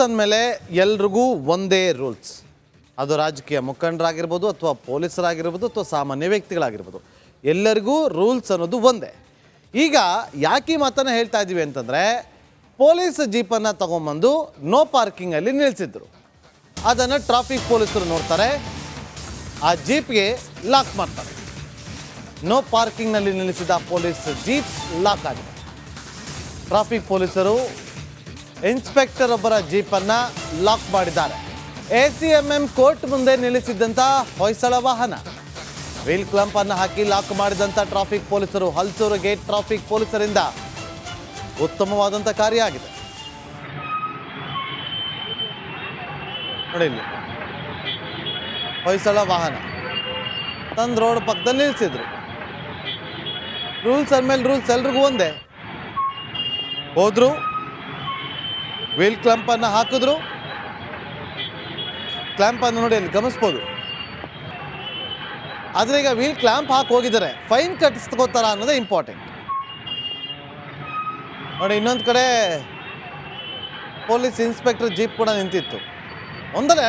ಅಂದಮೇಲೆ ಎಲ್ರಿಗೂ ಒಂದೇ ರೂಲ್ಸ್. ಅದು ರಾಜಕೀಯ ಮುಖಂಡರಾಗಿರ್ಬೋದು ಅಥವಾ ಪೊಲೀಸರಾಗಿರ್ಬೋದು ಅಥವಾ ಸಾಮಾನ್ಯ ವ್ಯಕ್ತಿಗಳಾಗಿರ್ಬೋದು, ಎಲ್ಲರಿಗೂ ರೂಲ್ಸ್ ಅನ್ನೋದು ಒಂದೇ. ಈಗ ಯಾಕೆ ಈ ಮಾತನ್ನು ಹೇಳ್ತಾ ಇದ್ದೀವಿ ಅಂತಂದರೆ, ಪೊಲೀಸ್ ಜೀಪನ್ನು ತೊಗೊಂಬಂದು ನೋ ಪಾರ್ಕಿಂಗಲ್ಲಿ ನಿಲ್ಲಿಸಿದ್ರು. ಅದನ್ನು ಟ್ರಾಫಿಕ್ ಪೊಲೀಸರು ನೋಡ್ತಾರೆ, ಆ ಜೀಪ್ಗೆ ಲಾಕ್ ಮಾಡ್ತಾರೆ. ನೋ ಪಾರ್ಕಿಂಗ್ನಲ್ಲಿ ನಿಲ್ಲಿಸಿದ ಪೊಲೀಸ್ ಜೀಪ್ ಲಾಕ್ ಆಗಿದೆ. ಟ್ರಾಫಿಕ್ ಪೊಲೀಸರು ಇನ್ಸ್ಪೆಕ್ಟರ್ ಒಬ್ಬರ ಜೀಪನ್ನು ಲಾಕ್ ಮಾಡಿದ್ದಾರೆ. ACMM ಕೋರ್ಟ್ ಮುಂದೆ ನಿಲ್ಲಿಸಿದ್ದಂಥ ಹೊಯ್ಸಳ ವಾಹನ ವೀಲ್ ಕ್ಲಂಪ್ ಅನ್ನು ಹಾಕಿ ಲಾಕ್ ಮಾಡಿದಂಥ ಟ್ರಾಫಿಕ್ ಪೊಲೀಸರು, ಹಲ್ಸೂರು ಗೇಟ್ ಟ್ರಾಫಿಕ್ ಪೊಲೀಸರಿಂದ ಉತ್ತಮವಾದಂಥ ಕಾರ್ಯ ಆಗಿದೆ. ನೋಡಿ, ಇಲ್ಲಿ ಹೊಯ್ಸಳ ವಾಹನ ತಂದು ರೋಡ್ ಪಕ್ಕದಲ್ಲಿ ನಿಲ್ಲಿಸಿದ್ರು. ರೂಲ್ಸ್ ಅಂದಮೇಲೆ ರೂಲ್ಸ್ ಎಲ್ರಿಗೂ ಒಂದೇ. ಹೋದ್ರು, ವೀಲ್ ಕ್ಲಂಪನ್ನು ಹಾಕಿದ್ರು. ಕ್ಲ್ಯಾಂಪನ್ನು ನೋಡಿ ಅಲ್ಲಿ ಗಮನಿಸ್ಬೋದು. ಆದರೆ ಈಗ ವೀಲ್ ಕ್ಲ್ಯಾಂಪ್ ಹಾಕಿ ಹೋಗಿದ್ದಾರೆ, ಫೈನ್ ಕಟ್ಟಿಸ್ಕೋತಾರ ಅನ್ನೋದೇ ಇಂಪಾರ್ಟೆಂಟ್. ನೋಡಿ, ಇನ್ನೊಂದು ಕಡೆ ಪೊಲೀಸ್ ಇನ್ಸ್ಪೆಕ್ಟರ್ ಜೀಪ್ ಕೂಡ ನಿಂತಿತ್ತು. ಒಂದಲ್ಲ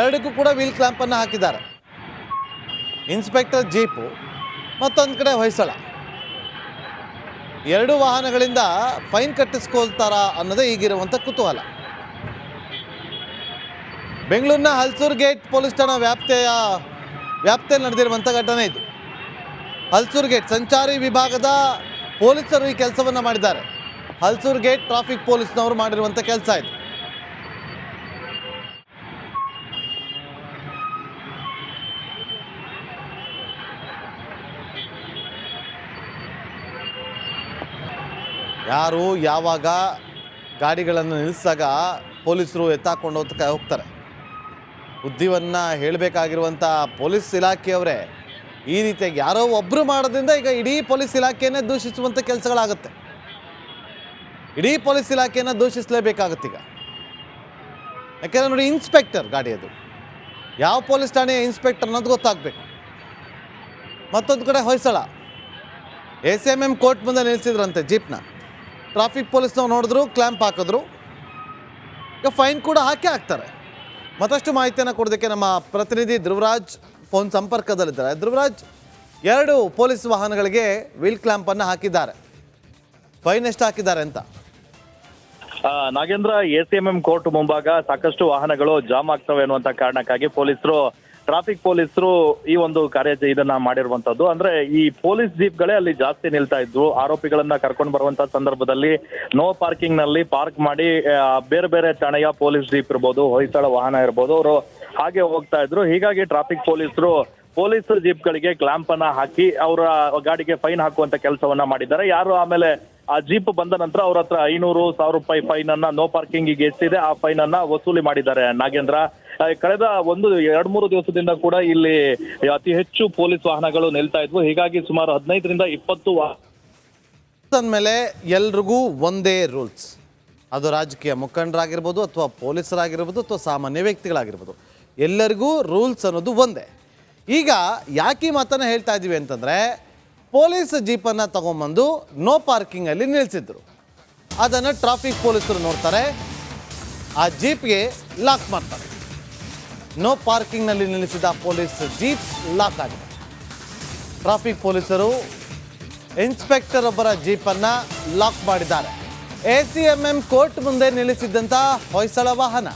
ಎರಡಕ್ಕೂ ಕೂಡ ವೀಲ್ ಕ್ಲ್ಯಾಂಪನ್ನು ಹಾಕಿದ್ದಾರೆ. ಇನ್ಸ್ಪೆಕ್ಟರ್ ಜೀಪು, ಮತ್ತೊಂದು ಕಡೆ ಹೊಯ್ಸಳ. ಎರಡು ವಾಹನಗಳಿಂದ ಫೈನ್ ಕಟ್ಟಿಸ್ಕೊಳ್ತಾರ ಅನ್ನೋದೇ ಈಗಿರುವಂಥ ಕುತೂಹಲ. ಬೆಂಗಳೂರಿನ ಹಲ್ಸೂರು ಗೇಟ್ ಪೊಲೀಸ್ ಠಾಣಾ ವ್ಯಾಪ್ತಿಯಲ್ಲಿ ನಡೆದಿರುವಂಥ ಘಟನೆ ಇದು. ಹಲ್ಸೂರು ಗೇಟ್ ಸಂಚಾರಿ ವಿಭಾಗದ ಪೊಲೀಸರು ಈ ಕೆಲಸವನ್ನು ಮಾಡಿದ್ದಾರೆ. ಹಲ್ಸೂರು ಗೇಟ್ ಟ್ರಾಫಿಕ್ ಪೊಲೀಸ್ನವರು ಮಾಡಿರುವಂಥ ಕೆಲಸ ಇದು. ಯಾರು ಯಾವಾಗ ಗಾಡಿಗಳನ್ನು ನಿಲ್ಲಿಸಿದಾಗ ಪೊಲೀಸರು ಎತ್ತಾಕೊಂಡು ಹೋಗ್ತಾರೆ. ಬುದ್ಧಿವನ್ನು ಹೇಳಬೇಕಾಗಿರುವಂಥ ಪೊಲೀಸ್ ಇಲಾಖೆಯವರೇ ಈ ರೀತಿಯಾಗಿ ಯಾರೋ ಒಬ್ಬರು ಮಾಡೋದ್ರಿಂದ ಈಗ ಇಡೀ ಪೊಲೀಸ್ ಇಲಾಖೆಯನ್ನೇ ದೂಷಿಸುವಂಥ ಕೆಲಸಗಳಾಗುತ್ತೆ. ಇಡೀ ಪೊಲೀಸ್ ಇಲಾಖೆಯನ್ನು ದೂಷಿಸಲೇಬೇಕಾಗುತ್ತೆ ಈಗ. ಯಾಕೆಂದರೆ ನೋಡಿ, ಇನ್ಸ್ಪೆಕ್ಟರ್ ಗಾಡಿ ಅದು, ಯಾವ ಪೊಲೀಸ್ ಠಾಣೆಯ ಇನ್ಸ್ಪೆಕ್ಟರ್ ಅನ್ನೋದು ಗೊತ್ತಾಗಬೇಕು. ಮತ್ತೊಂದು ಕಡೆ ಹೊಯ್ಸಳ ACMM ಕೋರ್ಟ್ ಮುಂದೆ ನಿಲ್ಲಿಸಿದ್ರಂತೆ ಜೀಪ್ನ. ಟ್ರಾಫಿಕ್ ಪೊಲೀಸ್ನವ್ರು ನೋಡಿದ್ರು, ಕ್ಲ್ಯಾಂಪ್ ಹಾಕಿದ್ರು. ಈಗ ಫೈನ್ ಕೂಡ ಹಾಕ್ತಾರೆ. ಮತ್ತಷ್ಟು ಮಾಹಿತಿಯನ್ನು ಕೊಡೋದಕ್ಕೆ ನಮ್ಮ ಪ್ರತಿನಿಧಿ ಧ್ರುವರಾಜ್ ಫೋನ್ ಸಂಪರ್ಕದಲ್ಲಿದ್ದಾರೆ. ಧ್ರುವರಾಜ್, ಎರಡು ಪೊಲೀಸ್ ವಾಹನಗಳಿಗೆ ವೀಲ್ ಕ್ಲ್ಯಾಂಪನ್ನು ಹಾಕಿದ್ದಾರೆ, ಫೈನ್ ಎಷ್ಟು ಹಾಕಿದ್ದಾರೆ ಅಂತ? ನಾಗೇಂದ್ರ, ACMM ಕೋರ್ಟ್ ಮುಂಭಾಗ ಸಾಕಷ್ಟು ವಾಹನಗಳು ಜಾಮ್ ಆಗ್ತವೆ ಅನ್ನುವಂತ ಕಾರಣಕ್ಕಾಗಿ ಟ್ರಾಫಿಕ್ ಪೊಲೀಸರು ಈ ಒಂದು ಇದನ್ನ ಮಾಡಿರುವಂತದ್ದು. ಅಂದ್ರೆ ಈ ಪೊಲೀಸ್ ಜೀಪ್ಗಳೇ ಅಲ್ಲಿ ಜಾಸ್ತಿ ನಿಲ್ತಾ ಇದ್ವು. ಆರೋಪಿಗಳನ್ನ ಕರ್ಕೊಂಡು ಬರುವಂತ ಸಂದರ್ಭದಲ್ಲಿ ನೋ ಪಾರ್ಕಿಂಗ್ ನಲ್ಲಿ ಪಾರ್ಕ್ ಮಾಡಿ ಬೇರೆ ಬೇರೆ ಠಾಣೆಯ ಪೊಲೀಸ್ ಜೀಪ್ ಇರ್ಬೋದು, ಹೊಯ್ಸಳ ವಾಹನ ಇರ್ಬೋದು, ಅವರು ಹಾಗೆ ಹೋಗ್ತಾ ಇದ್ರು. ಹೀಗಾಗಿ ಟ್ರಾಫಿಕ್ ಪೊಲೀಸ್ ಜೀಪ್ಗಳಿಗೆ ಕ್ಲಾಂಪ್ ಅನ್ನ ಹಾಕಿ ಅವರ ಗಾಡಿಗೆ ಫೈನ್ ಹಾಕುವಂತ ಕೆಲಸವನ್ನ ಮಾಡಿದ್ದಾರೆ. ಯಾರು ಆಮೇಲೆ ಆ ಜೀಪ್ ಬಂದ ನಂತರ ಅವ್ರ ಹತ್ರ 500,000 ರೂಪಾಯಿ ಫೈನ್ ಅನ್ನ, ನೋ ಪಾರ್ಕಿಂಗ್ ಎಷ್ಟಿದೆ ಆ ಫೈನ್ ಅನ್ನ ವಸೂಲಿ ಮಾಡಿದ್ದಾರೆ. ನಾಗೇಂದ್ರ, ಕಳೆದ 2-3 ದಿವಸದಿಂದ ಕೂಡ ಇಲ್ಲಿ ಅತಿ ಹೆಚ್ಚು ಪೊಲೀಸ್ ವಾಹನಗಳು ನಿಲ್ತಾ ಇದ್ವು. ಹೀಗಾಗಿ ಸುಮಾರು 15ರಿಂದ 20 ಅಂದಮೇಲೆ ಎಲ್ರಿಗೂ ಒಂದೇ ರೂಲ್ಸ್. ಅದು ರಾಜಕೀಯ ಮುಖಂಡರಾಗಿರ್ಬೋದು ಅಥವಾ ಪೊಲೀಸರಾಗಿರ್ಬೋದು ಅಥವಾ ಸಾಮಾನ್ಯ ವ್ಯಕ್ತಿಗಳಾಗಿರ್ಬೋದು, ಎಲ್ಲರಿಗೂ ರೂಲ್ಸ್ ಅನ್ನೋದು ಒಂದೇ. ಈಗ ಯಾಕೆ ಈ ಮಾತನ್ನು ಹೇಳ್ತಾ ಇದ್ದೀವಿ ಅಂತಂದರೆ, ಪೊಲೀಸ್ ಜೀಪನ್ನು ತೊಗೊಂಬಂದು ನೋ ಪಾರ್ಕಿಂಗಲ್ಲಿ ನಿಲ್ಲಿಸಿದ್ರು. ಅದನ್ನು ಟ್ರಾಫಿಕ್ ಪೊಲೀಸರು ನೋಡ್ತಾರೆ, ಆ ಜೀಪ್ಗೆ ಲಾಕ್ ಮಾಡ್ತಾರೆ. ನೋ ಪಾರ್ಕಿಂಗ್ನಲ್ಲಿ ನಿಲ್ಲಿಸಿದ ಪೊಲೀಸ್ ಜೀಪ್ ಲಾಕ್ ಆಗಿದೆ. ಟ್ರಾಫಿಕ್ ಪೊಲೀಸರು ಇನ್ಸ್ಪೆಕ್ಟರ್ ಒಬ್ಬರ ಜೀಪನ್ನು ಲಾಕ್ ಮಾಡಿದ್ದಾರೆ. ACMM ಕೋರ್ಟ್ ಮುಂದೆ ನಿಲ್ಲಿಸಿದ್ದಂಥ ಹೊಯ್ಸಳ ವಾಹನ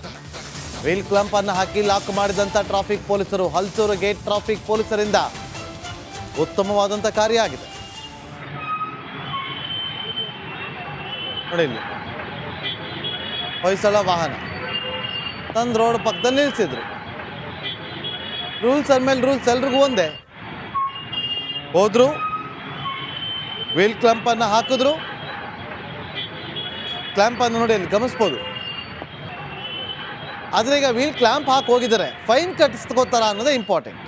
ವೀಲ್ ಕ್ಲಂಪನ್ನು ಹಾಕಿ ಲಾಕ್ ಮಾಡಿದಂಥ ಟ್ರಾಫಿಕ್ ಪೊಲೀಸರು, ಹಲ್ಸೂರು ಗೇಟ್ ಟ್ರಾಫಿಕ್ ಪೊಲೀಸರಿಂದ ಉತ್ತಮವಾದಂಥ ಕಾರ್ಯ ಆಗಿದೆ. ನೋಡಿ, ಇಲ್ಲಿ ಹೊಯ್ಸಳ ವಾಹನ ತಂದು ರೋಡ್ ಪಕ್ಕದಲ್ಲಿ ನಿಲ್ಲಿಸಿದ್ರು. ರೂಲ್ಸ್ ಅಂದಮೇಲೆ ರೂಲ್ಸ್ ಎಲ್ರಿಗೂ ಒಂದೇ. ಹೋದ್ರು, ವೀಲ್ ಕ್ಲಂಪನ್ನು ಹಾಕಿದ್ರು. ಕ್ಲ್ಯಾಂಪನ್ನು ನೋಡಿ ಅಲ್ಲಿ ಗಮನಿಸ್ಬೋದು. ಆದರೆ ಈಗ ವೀಲ್ ಕ್ಲ್ಯಾಂಪ್ ಹಾಕಿ ಹೋಗಿದ್ದಾರೆ, ಫೈನ್ ಕಟ್ಟಿಸ್ಕೋತಾರ ಅನ್ನೋದೇ ಇಂಪಾರ್ಟೆಂಟ್.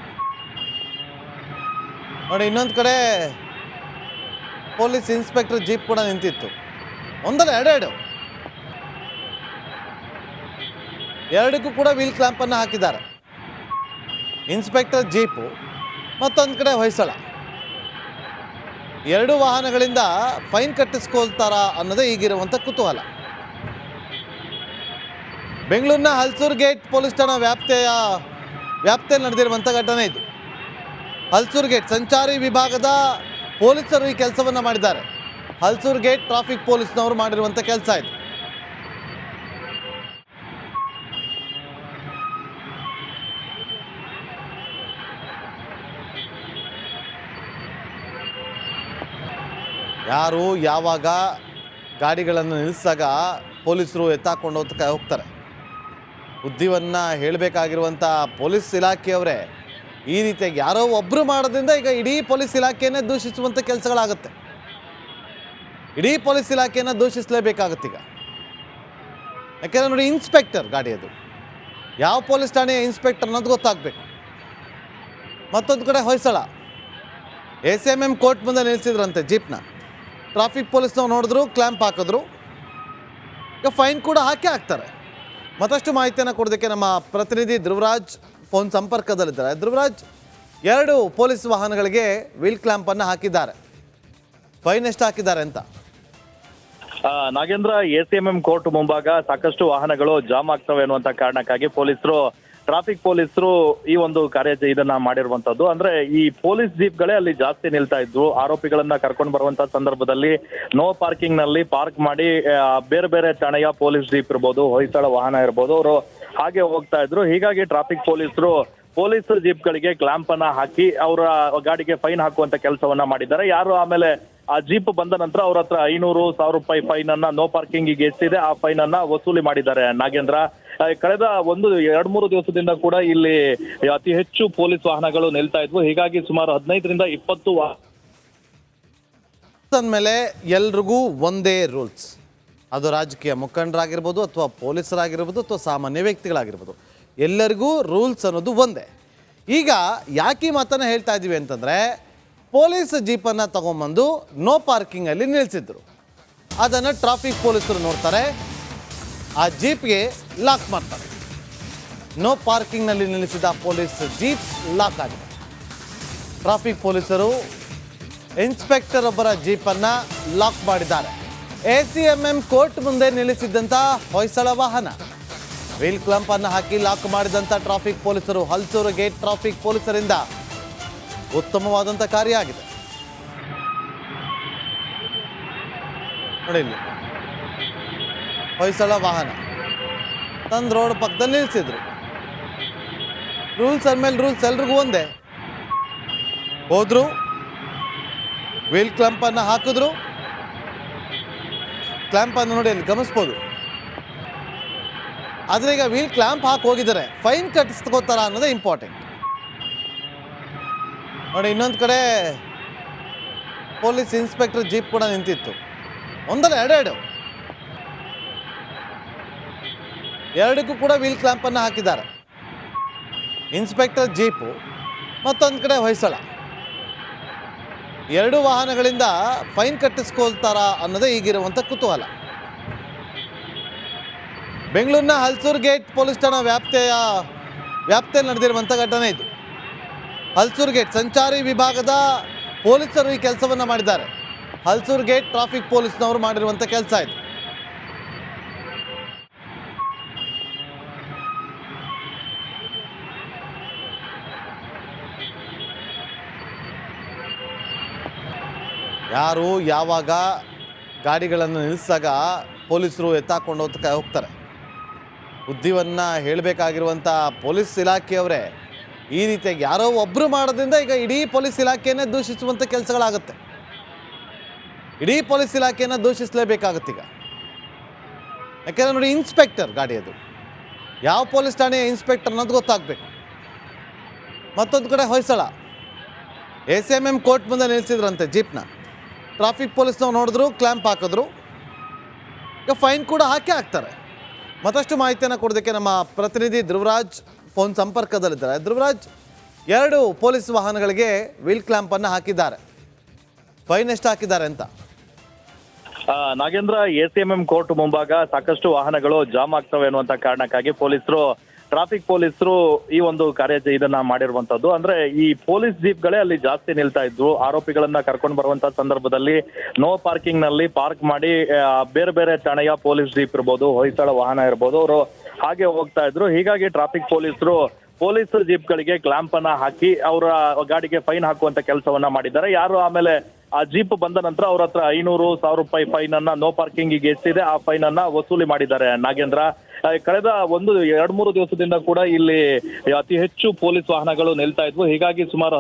ನೋಡಿ, ಇನ್ನೊಂದು ಕಡೆ ಪೊಲೀಸ್ ಇನ್ಸ್ಪೆಕ್ಟರ್ ಜೀಪ್ ಕೂಡ ನಿಂತಿತ್ತು. ಒಂದಲ್ಲ ಎರಡಕ್ಕೂ ಕೂಡ ವೀಲ್ ಕ್ಲ್ಯಾಂಪನ್ನು ಹಾಕಿದ್ದಾರೆ. ಇನ್ಸ್ಪೆಕ್ಟರ್ ಜೀಪು, ಮತ್ತೊಂದು ಕಡೆ ಹೊಯ್ಸಳ. ಎರಡು ವಾಹನಗಳಿಂದ ಫೈನ್ ಕಟ್ಟಿಸ್ಕೊಳ್ತಾರಾ ಅನ್ನೋದೇ ಈಗಿರುವಂಥ ಕುತೂಹಲ. ಬೆಂಗಳೂರಿನ ಹಲ್ಸೂರು ಗೇಟ್ ಪೊಲೀಸ್ ಠಾಣಾ ವ್ಯಾಪ್ತಿಯಲ್ಲಿ ನಡೆದಿರುವಂಥ ಘಟನೆ ಇದು. ಹಲ್ಸೂರು ಗೇಟ್ ಸಂಚಾರಿ ವಿಭಾಗದ ಪೊಲೀಸರು ಈ ಕೆಲಸವನ್ನು ಮಾಡಿದ್ದಾರೆ. ಹಲ್ಸೂರು ಗೇಟ್ ಟ್ರಾಫಿಕ್ ಪೊಲೀಸ್ನವರು ಮಾಡಿರುವಂಥ ಕೆಲಸ ಇದು. ಯಾರು ಯಾವಾಗ ಗಾಡಿಗಳನ್ನು ನಿಲ್ಲಿಸಿದಾಗ ಪೊಲೀಸರು ಎತ್ತಾಕೊಂಡು ಹೋಗ್ತಾರೆ. ಬುದ್ಧಿವನ್ನು ಹೇಳಬೇಕಾಗಿರುವಂಥ ಪೊಲೀಸ್ ಇಲಾಖೆಯವರೇ ಈ ರೀತಿಯಾಗಿ ಯಾರೋ ಒಬ್ಬರು ಮಾಡೋದ್ರಿಂದ ಈಗ ಇಡೀ ಪೊಲೀಸ್ ಇಲಾಖೆಯನ್ನೇ ದೂಷಿಸುವಂಥ ಕೆಲಸಗಳಾಗುತ್ತೆ. ಇಡೀ ಪೊಲೀಸ್ ಇಲಾಖೆಯನ್ನು ದೂಷಿಸಲೇಬೇಕಾಗುತ್ತೆ ಈಗ. ಯಾಕೆಂದರೆ ನೋಡಿ, ಇನ್ಸ್ಪೆಕ್ಟರ್ ಗಾಡಿ ಅದು, ಯಾವ ಪೊಲೀಸ್ ಠಾಣೆಯ ಇನ್ಸ್ಪೆಕ್ಟರ್ ಅನ್ನೋದು ಗೊತ್ತಾಗಬೇಕು. ಮತ್ತೊಂದು ಕಡೆ ಹೊಯ್ಸಳ ACMM ಕೋರ್ಟ್ ಮುಂದೆ ನಿಲ್ಲಿಸಿದ್ರಂತೆ ಜೀಪ್ನ. ಟ್ರಾಫಿಕ್ ಪೊಲೀಸ್ನವ್ರು ನೋಡಿದ್ರು, ಕ್ಲ್ಯಾಂಪ್ ಹಾಕಿದ್ರು. ಈಗ ಫೈನ್ ಕೂಡ ಹಾಕ್ತಾರೆ. ಮತ್ತಷ್ಟು ಮಾಹಿತಿಯನ್ನು ಕೊಡೋದಕ್ಕೆ ನಮ್ಮ ಪ್ರತಿನಿಧಿ ಧ್ರುವರಾಜ್ ಫೋನ್ ಸಂಪರ್ಕದಲ್ಲಿದ್ದಾರೆ. ಧ್ರುವರಾಜ್, 2 ಪೊಲೀಸ್ ವಾಹನಗಳಿಗೆ ವೀಲ್ ಕ್ಲ್ಯಾಂಪನ್ನು ಹಾಕಿದ್ದಾರೆ. ಫೈನ್ ಎಷ್ಟು ಹಾಕಿದ್ದಾರೆ ಅಂತ? ನಾಗೇಂದ್ರ, ACMM ಕೋರ್ಟ್ ಮುಂಭಾಗ ಸಾಕಷ್ಟು ವಾಹನಗಳು ಜಾಮ್ ಆಗ್ತವೆ ಅನ್ನುವಂತ ಕಾರಣಕ್ಕಾಗಿ ಟ್ರಾಫಿಕ್ ಪೊಲೀಸರು ಈ ಒಂದು ಇದನ್ನ ಮಾಡಿರುವಂತದ್ದು. ಅಂದ್ರೆ ಈ ಪೊಲೀಸ್ ಜೀಪ್ಗಳೇ ಅಲ್ಲಿ ಜಾಸ್ತಿ ನಿಲ್ತಾ ಇದ್ವು. ಆರೋಪಿಗಳನ್ನ ಕರ್ಕೊಂಡು ಬರುವಂತ ಸಂದರ್ಭದಲ್ಲಿ ನೋ ಪಾರ್ಕಿಂಗ್ ನಲ್ಲಿ ಪಾರ್ಕ್ ಮಾಡಿ ಬೇರೆ ಬೇರೆ ಠಾಣೆಯ ಪೊಲೀಸ್ ಜೀಪ್ ಇರ್ಬೋದು, ಹೊಯ್ಸಳ ವಾಹನ ಇರ್ಬೋದು, ಅವರು ಹಾಗೆ ಹೋಗ್ತಾ ಇದ್ರು. ಹೀಗಾಗಿ ಟ್ರಾಫಿಕ್ ಪೊಲೀಸ್ ಜೀಪ್ಗಳಿಗೆ ಕ್ಲಾಂಪ್ ಅನ್ನ ಹಾಕಿ ಅವರ ಗಾಡಿಗೆ ಫೈನ್ ಹಾಕುವಂತ ಕೆಲಸವನ್ನ ಮಾಡಿದ್ದಾರೆ. ಯಾರು ಆಮೇಲೆ ಆ ಜೀಪ್ ಬಂದ ನಂತರ ಅವ್ರ ಹತ್ರ 500,000 ರೂಪಾಯಿ ಫೈನ್ ಅನ್ನ ನೋ ಪಾರ್ಕಿಂಗ್ ಎಷ್ಟಿದೆ ಆ ಫೈನ್ ಅನ್ನ ವಸೂಲಿ ಮಾಡಿದ್ದಾರೆ. ನಾಗೇಂದ್ರ, ಕಳೆದ 1-2-3 ದಿವಸದಿಂದ ಕೂಡ ಇಲ್ಲಿ ಅತಿ ಹೆಚ್ಚು ಪೊಲೀಸ್ ವಾಹನಗಳು ನಿಲ್ತಾ ಇದ್ವು. ಹೀಗಾಗಿ ಸುಮಾರು 15ರಿಂದ 20 ಅಂದಮೇಲೆ ಎಲ್ರಿಗೂ ಒಂದೇ ರೂಲ್ಸ್. ಅದು ರಾಜಕೀಯ ಮುಖಂಡರಾಗಿರ್ಬೋದು, ಅಥವಾ ಪೊಲೀಸರಾಗಿರ್ಬೋದು, ಅಥವಾ ಸಾಮಾನ್ಯ ವ್ಯಕ್ತಿಗಳಾಗಿರ್ಬೋದು, ಎಲ್ಲರಿಗೂ ರೂಲ್ಸ್ ಅನ್ನೋದು ಒಂದೇ. ಈಗ ಯಾಕೆ ಈ ಮಾತನ್ನು ಹೇಳ್ತಾ ಇದ್ದೀವಿ ಅಂತಂದರೆ, ಪೊಲೀಸ್ ಜೀಪನ್ನು ತಗೊಂಬಂದು ನೋ ಪಾರ್ಕಿಂಗಲ್ಲಿ ನಿಲ್ಲಿಸಿದ್ರು. ಅದನ್ನು ಟ್ರಾಫಿಕ್ ಪೊಲೀಸರು ನೋಡ್ತಾರೆ, ಆ ಜೀಪ್ಗೆ ಲಾಕ್ ಮಾಡ್ತಾರೆ. ನೋ ಪಾರ್ಕಿಂಗ್ನಲ್ಲಿ ನಿಲ್ಲಿಸಿದ ಪೊಲೀಸ್ ಜೀಪ್ ಲಾಕ್ ಆಗಿದೆ. ಟ್ರಾಫಿಕ್ ಪೊಲೀಸರು ಇನ್ಸ್ಪೆಕ್ಟರ್ ಒಬ್ಬರ ಜೀಪನ್ನು ಲಾಕ್ ಮಾಡಿದ್ದಾರೆ. ACMM ಕೋರ್ಟ್ ಮುಂದೆ ನಿಲ್ಲಿಸಿದ್ದಂಥ ಹೊಯ್ಸಳ ವಾಹನ ವೀಲ್ ಕ್ಲಂಪನ್ನು ಹಾಕಿ ಲಾಕ್ ಮಾಡಿದಂಥ ಟ್ರಾಫಿಕ್ ಪೊಲೀಸರು, ಹಲ್ಸೂರು ಗೇಟ್ ಟ್ರಾಫಿಕ್ ಪೊಲೀಸರಿಂದ ಉತ್ತಮವಾದಂಥ ಕಾರ್ಯ ಆಗಿದೆ. ನೋಡಿ, ಇಲ್ಲಿ ಹೊಯ್ಸಳ ವಾಹನ ತಂದು ರೋಡ್ ಪಕ್ಕದಲ್ಲಿ ನಿಲ್ಲಿಸಿದ್ರು. ರೂಲ್ಸ್ ಅಂದಮೇಲೆ ರೂಲ್ಸ್ ಎಲ್ರಿಗೂ ಒಂದೇ. ಹೋದ್ರು, ವೀಲ್ ಕ್ಲಂಪನ್ನು ಹಾಕಿದ್ರು. ಕ್ಲ್ಯಾಂಪನ್ನು ನೋಡಿ ಅಲ್ಲಿ ಗಮನಿಸ್ಬೋದು. ಆದರೆ ಈಗ ವೀಲ್ ಕ್ಲ್ಯಾಂಪ್ ಹಾಕಿ ಹೋಗಿದ್ದಾರೆ, ಫೈನ್ ಕಟ್ಟಿಸ್ಕೋತಾರ ಅನ್ನೋದೇ ಇಂಪಾರ್ಟೆಂಟ್. ನೋಡಿ, ಇನ್ನೊಂದು ಕಡೆ ಪೊಲೀಸ್ ಇನ್ಸ್ಪೆಕ್ಟರ್ ಜೀಪ್ ಕೂಡ ನಿಂತಿತ್ತು. ಒಂದಲ್ಲ ಎರಡಕ್ಕೂ ಕೂಡ ವೀಲ್ ಕ್ಲ್ಯಾಂಪನ್ನು ಹಾಕಿದ್ದಾರೆ. ಇನ್ಸ್ಪೆಕ್ಟರ್ ಜೀಪು, ಮತ್ತೊಂದು ಕಡೆ ಹೊಯ್ಸಳ. 2 ವಾಹನಗಳಿಂದ ಫೈನ್ ಕಟ್ಟಿಸ್ಕೊಳ್ತಾರಾ ಅನ್ನೋದೇ ಈಗಿರುವಂಥ ಕುತೂಹಲ. ಬೆಂಗಳೂರಿನ ಹಲ್ಸೂರು ಗೇಟ್ ಪೊಲೀಸ್ ಠಾಣಾ ವ್ಯಾಪ್ತಿಯಲ್ಲಿ ನಡೆದಿರುವಂಥ ಘಟನೆ ಇದು. ಹಲ್ಸೂರು ಗೇಟ್ ಸಂಚಾರಿ ವಿಭಾಗದ ಪೊಲೀಸರು ಈ ಕೆಲಸವನ್ನು ಮಾಡಿದ್ದಾರೆ. ಹಲ್ಸೂರು ಗೇಟ್ ಟ್ರಾಫಿಕ್ ಪೊಲೀಸ್ನವರು ಮಾಡಿರುವಂಥ ಕೆಲಸ ಇದು. ಯಾರು ಯಾವಾಗ ಗಾಡಿಗಳನ್ನು ನಿಲ್ಲಿಸಿದಾಗ ಪೊಲೀಸರು ಎತ್ತಾಕೊಂಡು ಹೋಗ್ತಾರೆ. ಬುದ್ಧಿವನ್ನು ಹೇಳಬೇಕಾಗಿರುವಂಥ ಪೊಲೀಸ್ ಇಲಾಖೆಯವರೇ ಈ ರೀತಿಯಾಗಿ ಯಾರೋ ಒಬ್ಬರು ಮಾಡೋದ್ರಿಂದ ಈಗ ಇಡೀ ಪೊಲೀಸ್ ಇಲಾಖೆಯನ್ನೇ ದೂಷಿಸುವಂಥ ಕೆಲಸಗಳಾಗುತ್ತೆ. ಇಡೀ ಪೊಲೀಸ್ ಇಲಾಖೆಯನ್ನು ದೂಷಿಸಲೇಬೇಕಾಗುತ್ತೆ ಈಗ. ಯಾಕೆಂದರೆ ನೋಡಿ, ಇನ್ಸ್ಪೆಕ್ಟರ್ ಗಾಡಿ ಅದು, ಯಾವ ಪೊಲೀಸ್ ಠಾಣೆಯ ಇನ್ಸ್ಪೆಕ್ಟರ್ ಅನ್ನೋದು ಗೊತ್ತಾಗಬೇಕು. ಮತ್ತೊಂದು ಕಡೆ ಹೊಯ್ಸಳ ACMM ಕೋರ್ಟ್ ಮುಂದೆ ನಿಲ್ಲಿಸಿದ್ರಂತೆ ಜೀಪ್ನ. ಟ್ರಾಫಿಕ್ ಪೊಲೀಸ್ನವ್ರು ನೋಡಿದ್ರು, ಕ್ಲ್ಯಾಂಪ್ ಹಾಕಿದ್ರು. ಈಗ ಫೈನ್ ಕೂಡ ಹಾಕ್ತಾರೆ. ಮತ್ತಷ್ಟು ಮಾಹಿತಿಯನ್ನು ಕೊಡೋದಕ್ಕೆ ನಮ್ಮ ಪ್ರತಿನಿಧಿ ಧ್ರುವರಾಜ್ ಫೋನ್ ಸಂಪರ್ಕದಲ್ಲಿದ್ದಾರೆ. ಧ್ರುವರಾಜ್, 2 ಪೊಲೀಸ್ ವಾಹನಗಳಿಗೆ ವೀಲ್ ಕ್ಲ್ಯಾಂಪನ್ನು ಹಾಕಿದ್ದಾರೆ. ಫೈನ್ ಎಷ್ಟು ಹಾಕಿದ್ದಾರೆ ಅಂತ? ನಾಗೇಂದ್ರ, ACMM ಕೋರ್ಟ್ ಮುಂಭಾಗ ಸಾಕಷ್ಟು ವಾಹನಗಳು ಜಾಮ್ ಆಗ್ತವೆ ಅನ್ನುವಂತ ಕಾರಣಕ್ಕಾಗಿ ಟ್ರಾಫಿಕ್ ಪೊಲೀಸರು ಈ ಒಂದು ಇದನ್ನ ಮಾಡಿರುವಂತದ್ದು. ಅಂದ್ರೆ ಈ ಪೊಲೀಸ್ ಜೀಪ್ಗಳೇ ಅಲ್ಲಿ ಜಾಸ್ತಿ ನಿಲ್ತಾ ಇದ್ವು. ಆರೋಪಿಗಳನ್ನ ಕರ್ಕೊಂಡು ಬರುವಂತ ಸಂದರ್ಭದಲ್ಲಿ ನೋ ಪಾರ್ಕಿಂಗ್ ನಲ್ಲಿ ಪಾರ್ಕ್ ಮಾಡಿ ಬೇರೆ ಬೇರೆ ಠಾಣೆಯ ಪೊಲೀಸ್ ಜೀಪ್ ಇರ್ಬೋದು, ಹೊಯ್ಸಳ ವಾಹನ ಇರ್ಬೋದು, ಅವರು ಹಾಗೆ ಹೋಗ್ತಾ ಇದ್ರು. ಹೀಗಾಗಿ ಟ್ರಾಫಿಕ್ ಪೊಲೀಸ್ ಜೀಪ್ಗಳಿಗೆ ಕ್ಲಾಂಪ್ ಅನ್ನ ಹಾಕಿ ಅವರ ಗಾಡಿಗೆ ಫೈನ್ ಹಾಕುವಂತ ಕೆಲಸವನ್ನ ಮಾಡಿದ್ದಾರೆ. ಯಾರು ಆಮೇಲೆ ಆ ಜೀಪ್ ಬಂದ ನಂತರ ಅವ್ರ ಹತ್ರ 500-1000 ರೂಪಾಯಿ ಫೈನ್ ಅನ್ನ, ನೋ ಪಾರ್ಕಿಂಗ್ ಎಷ್ಟಿದೆ ಆ ಫೈನ್ ಅನ್ನ ವಸೂಲಿ ಮಾಡಿದ್ದಾರೆ ನಾಗೇಂದ್ರ. ಕಳೆದ 2-3 ದಿವಸದಿಂದ ಕೂಡ ಇಲ್ಲಿ ಅತಿ ಹೆಚ್ಚು ಪೊಲೀಸ್ ವಾಹನಗಳು ನಿಲ್ತಾ ಇದ್ವು. ಹೀಗಾಗಿ ಸುಮಾರು